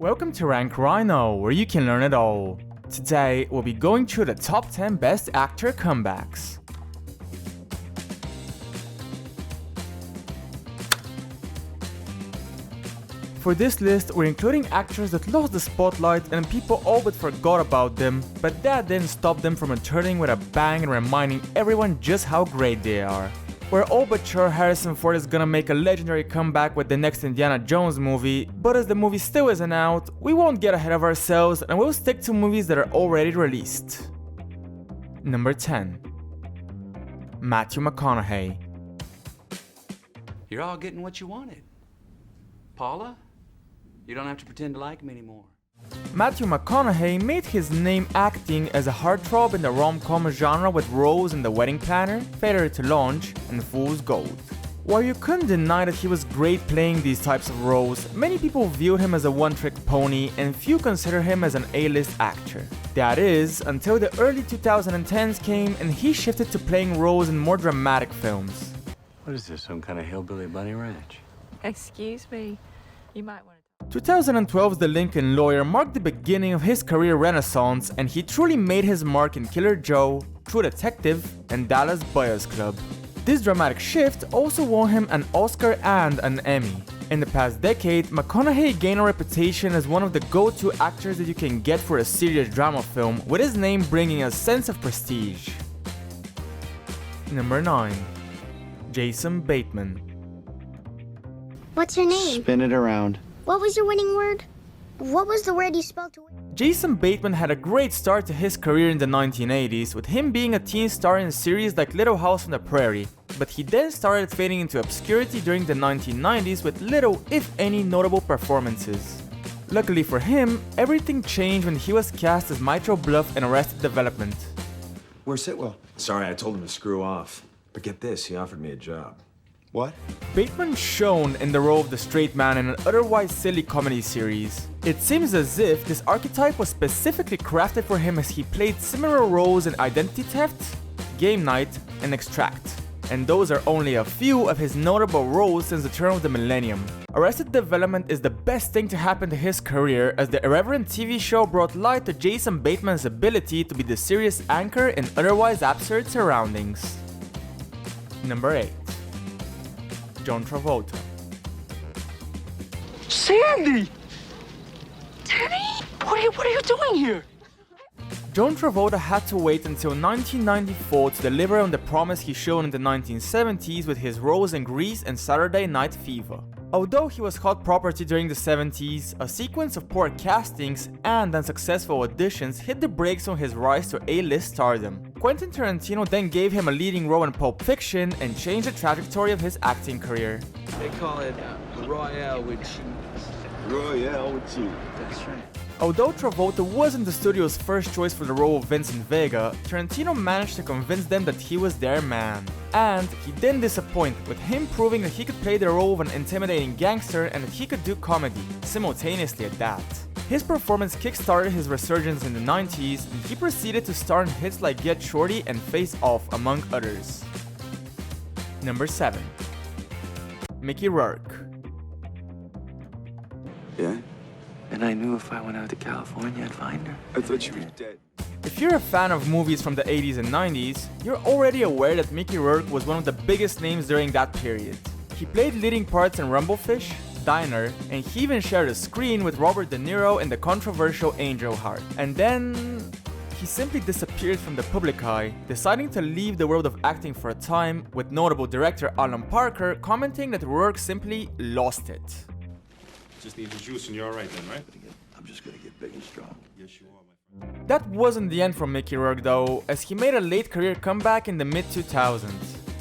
Welcome to Rank Rhino, where you can learn it all. Today, we'll be going through the top 10 best actor comebacks. For this list, we're including actors that lost the spotlight and people all but forgot about them, but that didn't stop them from returning with a bang and reminding everyone just how great they are. We're all but sure Harrison Ford is gonna make a legendary comeback with the next Indiana Jones movie, but as the movie still isn't out, we won't get ahead of ourselves and we'll stick to movies that are already released. Number 10. Matthew McConaughey. You're all getting what you wanted. Paula, you don't have to pretend to like him anymore. Matthew McConaughey made his name acting as a heartthrob in the rom-com genre with roles in The Wedding Planner, Failure to Launch, and Fool's Gold. While you couldn't deny that he was great playing these types of roles, many people viewed him as a one-trick pony and few consider him as an A-list actor. That is, until the early 2010s came and he shifted to playing roles in more dramatic films. What is this, some kind of hillbilly bunny ranch? Excuse me, you might want to... 2012's The Lincoln Lawyer marked the beginning of his career renaissance, and he truly made his mark in Killer Joe, True Detective, and Dallas Buyers Club. This dramatic shift also won him an Oscar and an Emmy. In the past decade, McConaughey gained a reputation as one of the go-to actors that you can get for a serious drama film, with his name bringing a sense of prestige. Number 9. Jason Bateman. What's your name? Spin it around. What was your winning word? What was the word you spelled to win? Jason Bateman had a great start to his career in the 1980s, with him being a teen star in series like Little House on the Prairie, but he then started fading into obscurity during the 1990s with little, if any, notable performances. Luckily for him, everything changed when he was cast as Maestro Bluff in Arrested Development. Where's Sitwell? Sorry, I told him to screw off. But get this, he offered me a job. What? Bateman shone in the role of the straight man in an otherwise silly comedy series. It seems as if this archetype was specifically crafted for him as he played similar roles in Identity Theft, Game Night, and Extract. And those are only a few of his notable roles since the turn of the millennium. Arrested Development is the best thing to happen to his career, as the irreverent TV show brought light to Jason Bateman's ability to be the serious anchor in otherwise absurd surroundings. Number 8. John Travolta. Sandy! Teddy? What are you doing here? John Travolta had to wait until 1994 to deliver on the promise he showed in the 1970s with his roles in Grease and Saturday Night Fever. Although he was hot property during the 70s, a sequence of poor castings and unsuccessful auditions hit the brakes on his rise to A-list stardom. Quentin Tarantino then gave him a leading role in Pulp Fiction and changed the trajectory of his acting career. They call it Royale with cheese. Royale with cheese. That's right. Although Travolta wasn't the studio's first choice for the role of Vincent Vega, Tarantino managed to convince them that he was their man. And he didn't disappoint, with him proving that he could play the role of an intimidating gangster and that he could do comedy, simultaneously at that. His performance kick-started his resurgence in the 90s, and he proceeded to star in hits like Get Shorty and Face Off, among others. Number 7. Mickey Rourke. Yeah? And I knew if I went out to California, I'd find her. I thought she was dead. If you're a fan of movies from the 80s and 90s, you're already aware that Mickey Rourke was one of the biggest names during that period. He played leading parts in Rumblefish, Diner, and he even shared a screen with Robert De Niro in the controversial Angel Heart. And then he simply disappeared from the public eye, deciding to leave the world of acting for a time, with notable director Alan Parker commenting that Rourke simply lost it. Just need the juice and you're alright then, right? I'm just gonna get big and strong. Yes, you are, my friend. That wasn't the end for Mickey Rourke though, as he made a late career comeback in the mid-2000s.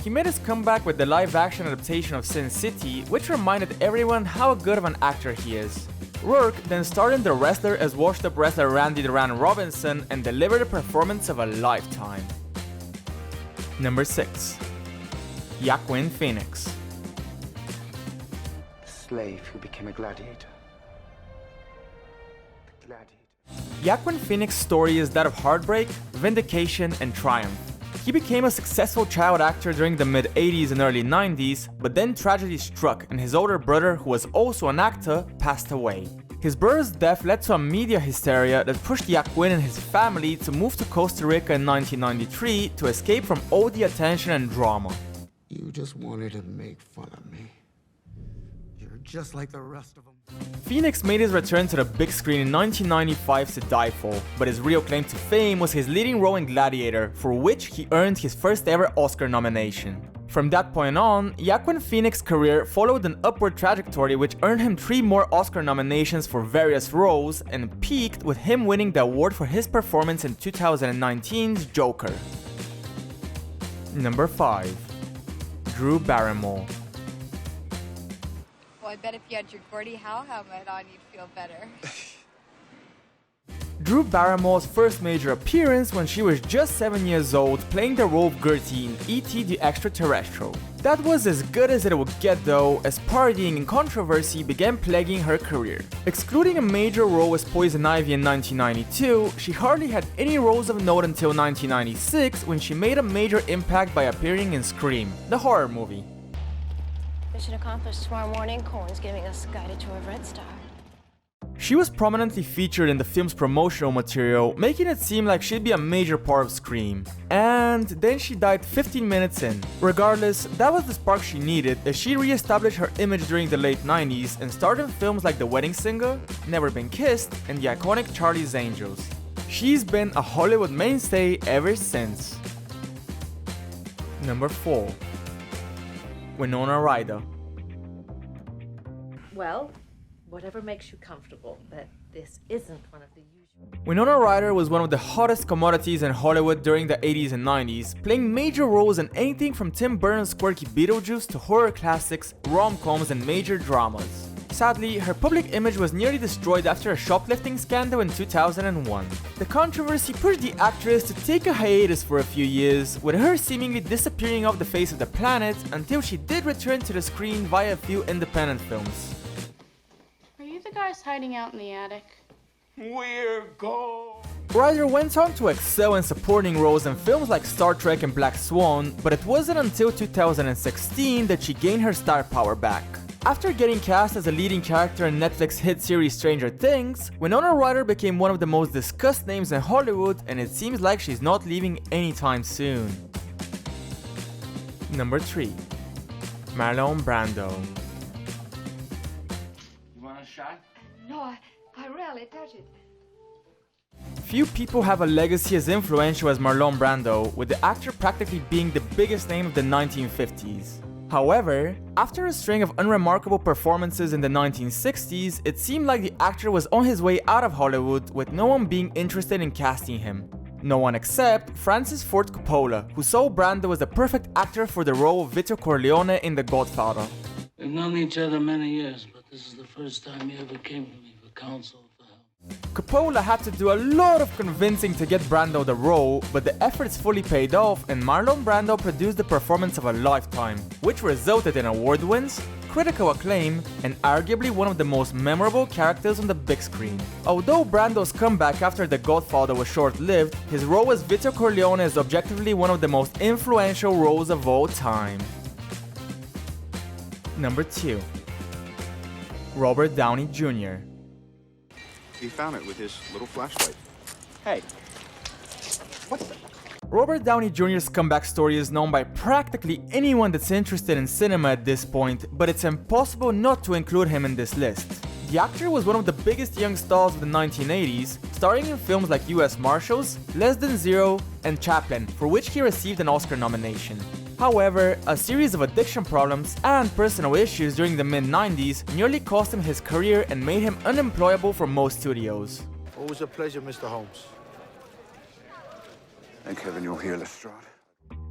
He made his comeback with the live-action adaptation of Sin City, which reminded everyone how good of an actor he is. Rourke then starred in The Wrestler as washed-up wrestler Randy Duran Robinson and delivered a performance of a lifetime. Number 6. Joaquin Phoenix. Slave who became a gladiator. The gladiator. Joaquin Phoenix's story is that of heartbreak, vindication, and triumph. He became a successful child actor during the mid-80s and early 90s, but then tragedy struck and his older brother, who was also an actor, passed away. His brother's death led to a media hysteria that pushed Joaquin and his family to move to Costa Rica in 1993 to escape from all the attention and drama. You just wanted to make fun of me. You're just like the rest of them. Phoenix made his return to the big screen in 1995's To Die For, but his real claim to fame was his leading role in Gladiator, for which he earned his first ever Oscar nomination. From that point on, Joaquin Phoenix's career followed an upward trajectory which earned him 3 more Oscar nominations for various roles and peaked with him winning the award for his performance in 2019's Joker. Number 5. Drew Barrymore. Well, I bet if you had your Gordie Howe helmet on, you'd feel better. Drew Barrymore's first major appearance when she was just 7 years old, playing the role of Gertie in E.T. the Extraterrestrial. That was as good as it would get though, as partying and controversy began plaguing her career. Excluding a major role as Poison Ivy in 1992, she hardly had any roles of note until 1996 when she made a major impact by appearing in Scream, the horror movie. Mission accomplished. Tomorrow morning, Cohen's giving us a guided tour of Red Star. She was prominently featured in the film's promotional material, making it seem like she'd be a major part of Scream. And then she died 15 minutes in. Regardless, that was the spark she needed as she re-established her image during the late 90s and starred in films like The Wedding Singer, Never Been Kissed, and the iconic Charlie's Angels. She's been a Hollywood mainstay ever since. Number 4. Winona Ryder. Well, whatever makes you comfortable, but this isn't one of the usual. Winona Ryder was one of the hottest commodities in Hollywood during the 80s and 90s, playing major roles in anything from Tim Burton's quirky Beetlejuice to horror classics, rom-coms, and major dramas. Sadly, her public image was nearly destroyed after a shoplifting scandal in 2001. The controversy pushed the actress to take a hiatus for a few years, with her seemingly disappearing off the face of the planet until she did return to the screen via a few independent films. The guys hiding out in the attic. We're gone. Ryder went on to excel in supporting roles in films like Star Trek and Black Swan, but it wasn't until 2016 that she gained her star power back. After getting cast as a leading character in Netflix hit series Stranger Things, Winona Ryder became one of the most discussed names in Hollywood, and it seems like she's not leaving anytime soon. Number 3. Marlon Brando. Shot? No, I rarely touch it. Few people have a legacy as influential as Marlon Brando, with the actor practically being the biggest name of the 1950s. However, after a string of unremarkable performances in the 1960s, it seemed like the actor was on his way out of Hollywood, with no one being interested in casting him. No one except Francis Ford Coppola, who saw Brando as the perfect actor for the role of Vito Corleone in The Godfather. We've known each other many years, but this is the first time you ever came to me for counsel. Coppola had to do a lot of convincing to get Brando the role, but the efforts fully paid off and Marlon Brando produced the performance of a lifetime, which resulted in award wins, critical acclaim, and arguably one of the most memorable characters on the big screen. Although Brando's comeback after The Godfather was short-lived, his role as Vito Corleone is objectively one of the most influential roles of all time. Number 2. Robert Downey Jr. He found it with his little flashlight. Hey, what's that? Robert Downey Jr.'s comeback story is known by practically anyone that's interested in cinema at this point, but it's impossible not to include him in this list. The actor was one of the biggest young stars of the 1980s, starring in films like U.S. Marshals, Less Than Zero, and Chaplin, for which he received an Oscar nomination. However, a series of addiction problems and personal issues during the mid-90s nearly cost him his career and made him unemployable for most studios. Always a pleasure, Mr. Holmes. Thank heaven you're here, Lestrade.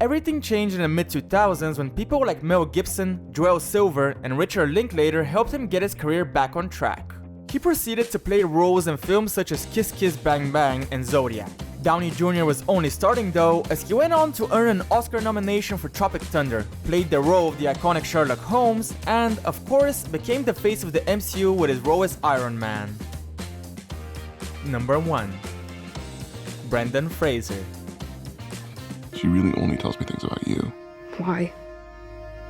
Everything changed in the mid-2000s when people like Mel Gibson, Joel Silver, and Richard Linklater helped him get his career back on track. He proceeded to play roles in films such as Kiss Kiss Bang Bang and Zodiac. Downey Jr. was only starting though, as he went on to earn an Oscar nomination for Tropic Thunder, played the role of the iconic Sherlock Holmes, and, of course, became the face of the MCU with his role as Iron Man. Number 1. Brendan Fraser. She really only tells me things about you. Why?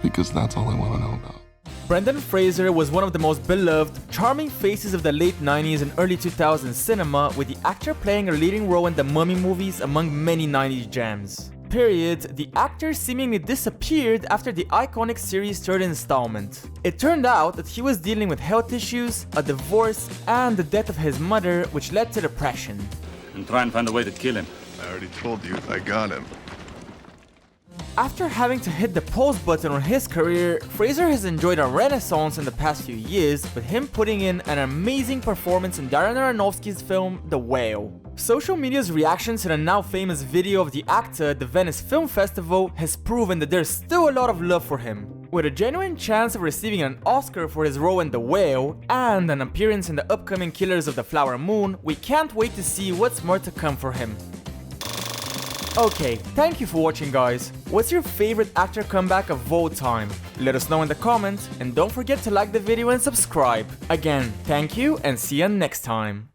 Because that's all I want to know about. Brendan Fraser was one of the most beloved, charming faces of the late 90s and early 2000s cinema, with the actor playing a leading role in the Mummy movies among many 90s gems. Period, the actor seemingly disappeared after the iconic series' third installment. It turned out that he was dealing with health issues, a divorce, and the death of his mother, which led to depression. And try and find a way to kill him. I already told you, I got him. After having to hit the pause button on his career, Fraser has enjoyed a renaissance in the past few years, with him putting in an amazing performance in Darren Aronofsky's film The Whale. Social media's reaction to the now famous video of the actor at the Venice Film Festival has proven that there's still a lot of love for him. With a genuine chance of receiving an Oscar for his role in The Whale, and an appearance in the upcoming Killers of the Flower Moon, we can't wait to see what's more to come for him. Okay, thank you for watching, guys. What's your favorite actor comeback of all time? Let us know in the comments, and don't forget to like the video and subscribe. Again, thank you and see you next time.